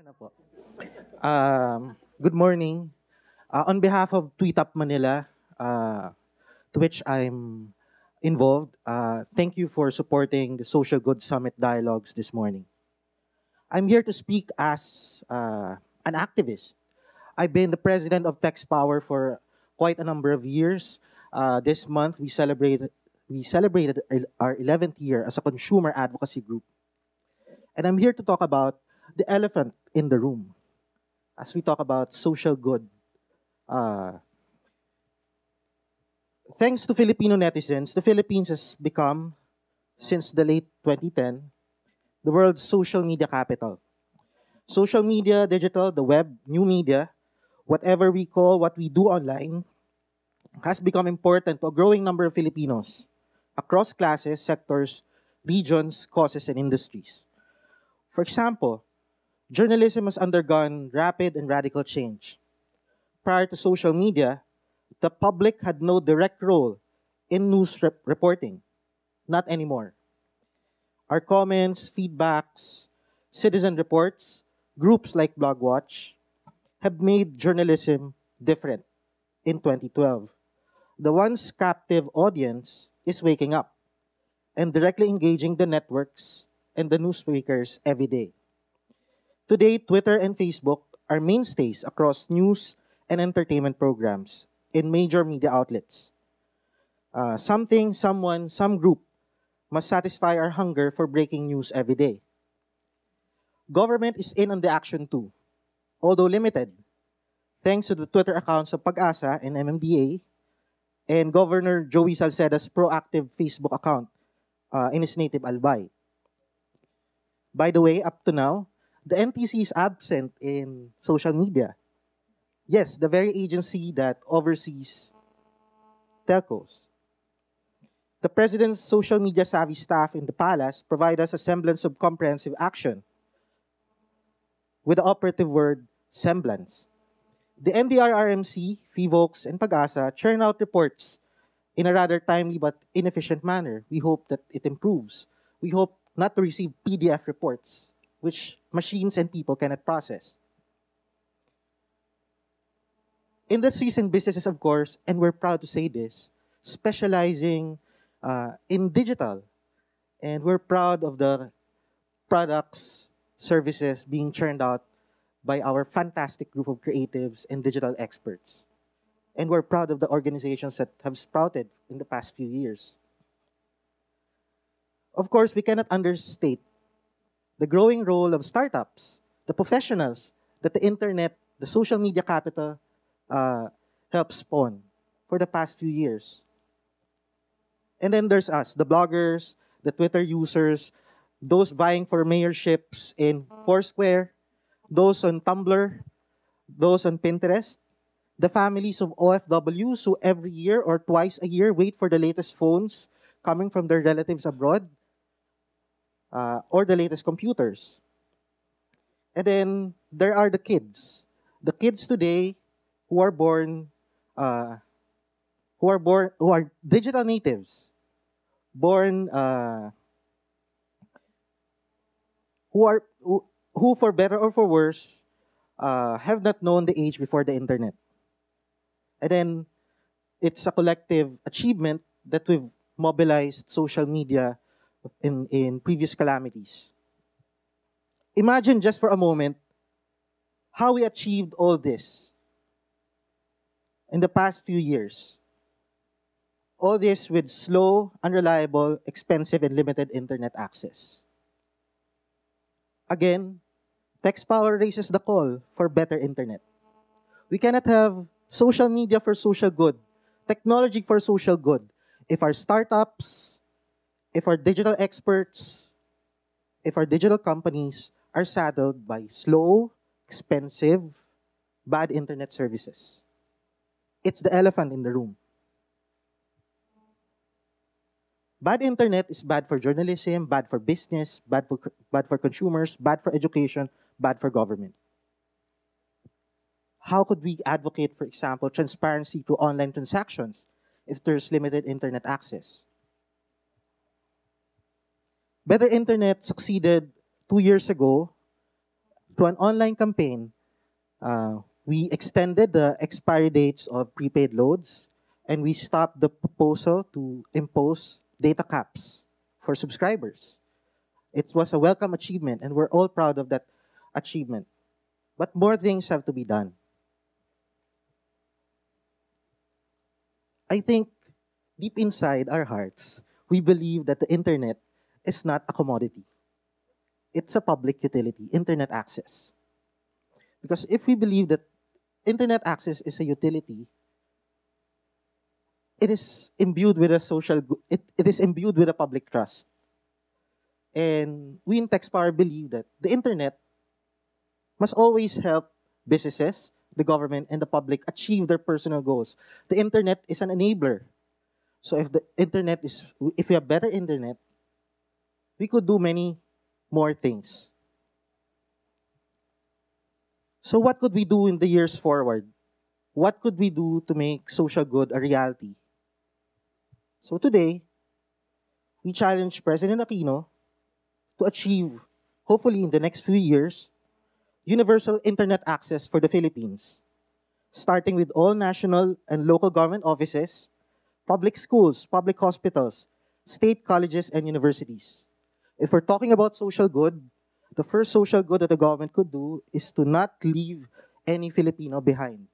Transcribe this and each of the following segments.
Na po. Good morning. On behalf of Tweet Up Manila, to which I'm involved, thank you for supporting the Social Good Summit dialogues this morning. I'm here to speak as an activist. I've been the president of Tex Power for quite a number of years. This month, we celebrated our 11th year as a consumer advocacy group. And I'm here to talk about the elephant in the room as we talk about social good. Uh, Thanks to Filipino netizens, the Philippines has become, since the late 2010, the world's social media capital. Social media, digital, the web, new media, whatever we call what we do online, has become important to a growing number of Filipinos across classes, sectors, regions, causes, and industries. For example, journalism has undergone rapid and radical change. Prior to social media, the public had no direct role in news reporting. Not anymore. Our comments, feedbacks, citizen reports, groups like Blogwatch have made journalism different in 2012. The once captive audience is waking up and directly engaging the networks and the newsmakers every day. Today, Twitter and Facebook are mainstays across news and entertainment programs in major media outlets. Something, someone, some group must satisfy our hunger for breaking news every day. Government is in on the action too, although limited, thanks to the Twitter accounts of Pag-asa and MMDA and Governor Joey Salceda's proactive Facebook account in his native Albay. By the way, up to now, the NTC is absent in social media. Yes, the very agency that oversees telcos. The President's social media savvy staff in the palace provide us a semblance of comprehensive action with the operative word semblance. The NDRRMC, FIVOX, and Pag-asa churn out reports in a rather timely but inefficient manner. We hope that it improves. We hope not to receive PDF reports, which machines and people cannot process. Industries and businesses, of course, and we're proud to say this, specializing in digital. And we're proud of the products, services being churned out by our fantastic group of creatives and digital experts. And we're proud of the organizations that have sprouted in the past few years. Of course, we cannot understate the growing role of startups, the professionals that the internet, the social media capital helped spawn for the past few years. And then there's us, the bloggers, the Twitter users, those vying for mayorships in Foursquare, those on Tumblr, those on Pinterest, the families of OFWs who every year or twice a year wait for the latest phones coming from their relatives abroad, or the latest computers. And then there are the kids. The kids today who are born, who are digital natives, born, who for better or for worse, have not known the age before the internet. And then it's a collective achievement that we've mobilized social media in previous calamities. Imagine just for a moment how we achieved all this in the past few years. All this with slow, unreliable, expensive, and limited internet access. Again, Text Power raises the call for better internet. We cannot have social media for social good, technology for social good, if our startups, if our digital experts, if our digital companies are saddled by slow, expensive, bad internet services. It's the elephant in the room. Bad internet is bad for journalism, bad for business, bad for consumers, bad for education, bad for government. How could we advocate, for example, transparency through online transactions if there's limited internet access? Better Internet succeeded 2 years ago Through an online campaign, we extended the expiry dates of prepaid loads, and we stopped the proposal to impose data caps for subscribers. It was a welcome achievement, and we're all proud of that achievement. But more things have to be done. I think deep inside our hearts, we believe that the internet is not a commodity. It's a public utility, internet access. Because if we believe that internet access is a utility, it is imbued with a it is imbued with a public trust. And we in TextPower believe that the internet must always help businesses, the government, and the public achieve their personal goals. The internet is an enabler. So if we have better internet, we could do many more things. So what could we do in the years forward? What could we do to make social good a reality? So today, we challenge President Aquino to achieve, hopefully in the next few years, universal internet access for the Philippines, starting with all national and local government offices, public schools, public hospitals, state colleges, and universities. If we're talking about social good, the first social good that the government could do is to not leave any Filipino behind.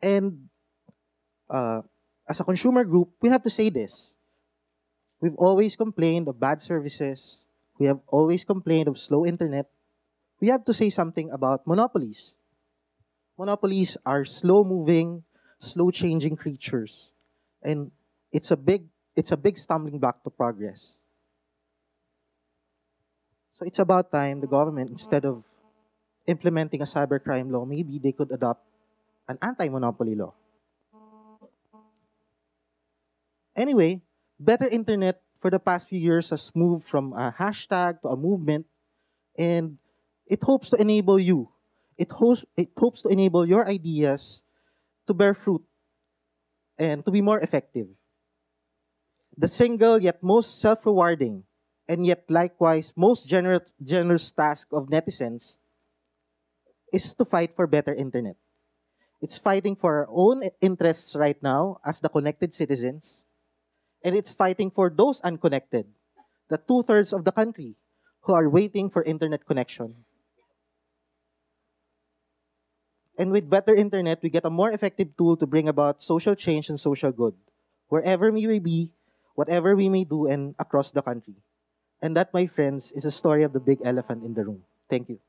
And as a consumer group, we have to say this. We've always complained of bad services. We have always complained of slow internet. We have to say something about monopolies. Monopolies are slow-moving, slow-changing creatures. And it's a big stumbling block to progress. So it's about time the government, instead of implementing a cybercrime law, maybe they could adopt an anti-monopoly law. Anyway, better internet for the past few years has moved from a hashtag to a movement, and it hopes to enable you. It hopes to enable your ideas to bear fruit and to be more effective. The single yet most self-rewarding and yet likewise most generous task of netizens is to fight for better internet. It's fighting for our own interests right now as the connected citizens, and it's fighting for those unconnected, the 2/3 of the country who are waiting for internet connection. And with better internet, we get a more effective tool to bring about social change and social good, wherever we may be, whatever we may do, and across the country. And that, my friends, is a story of the big elephant in the room. Thank you.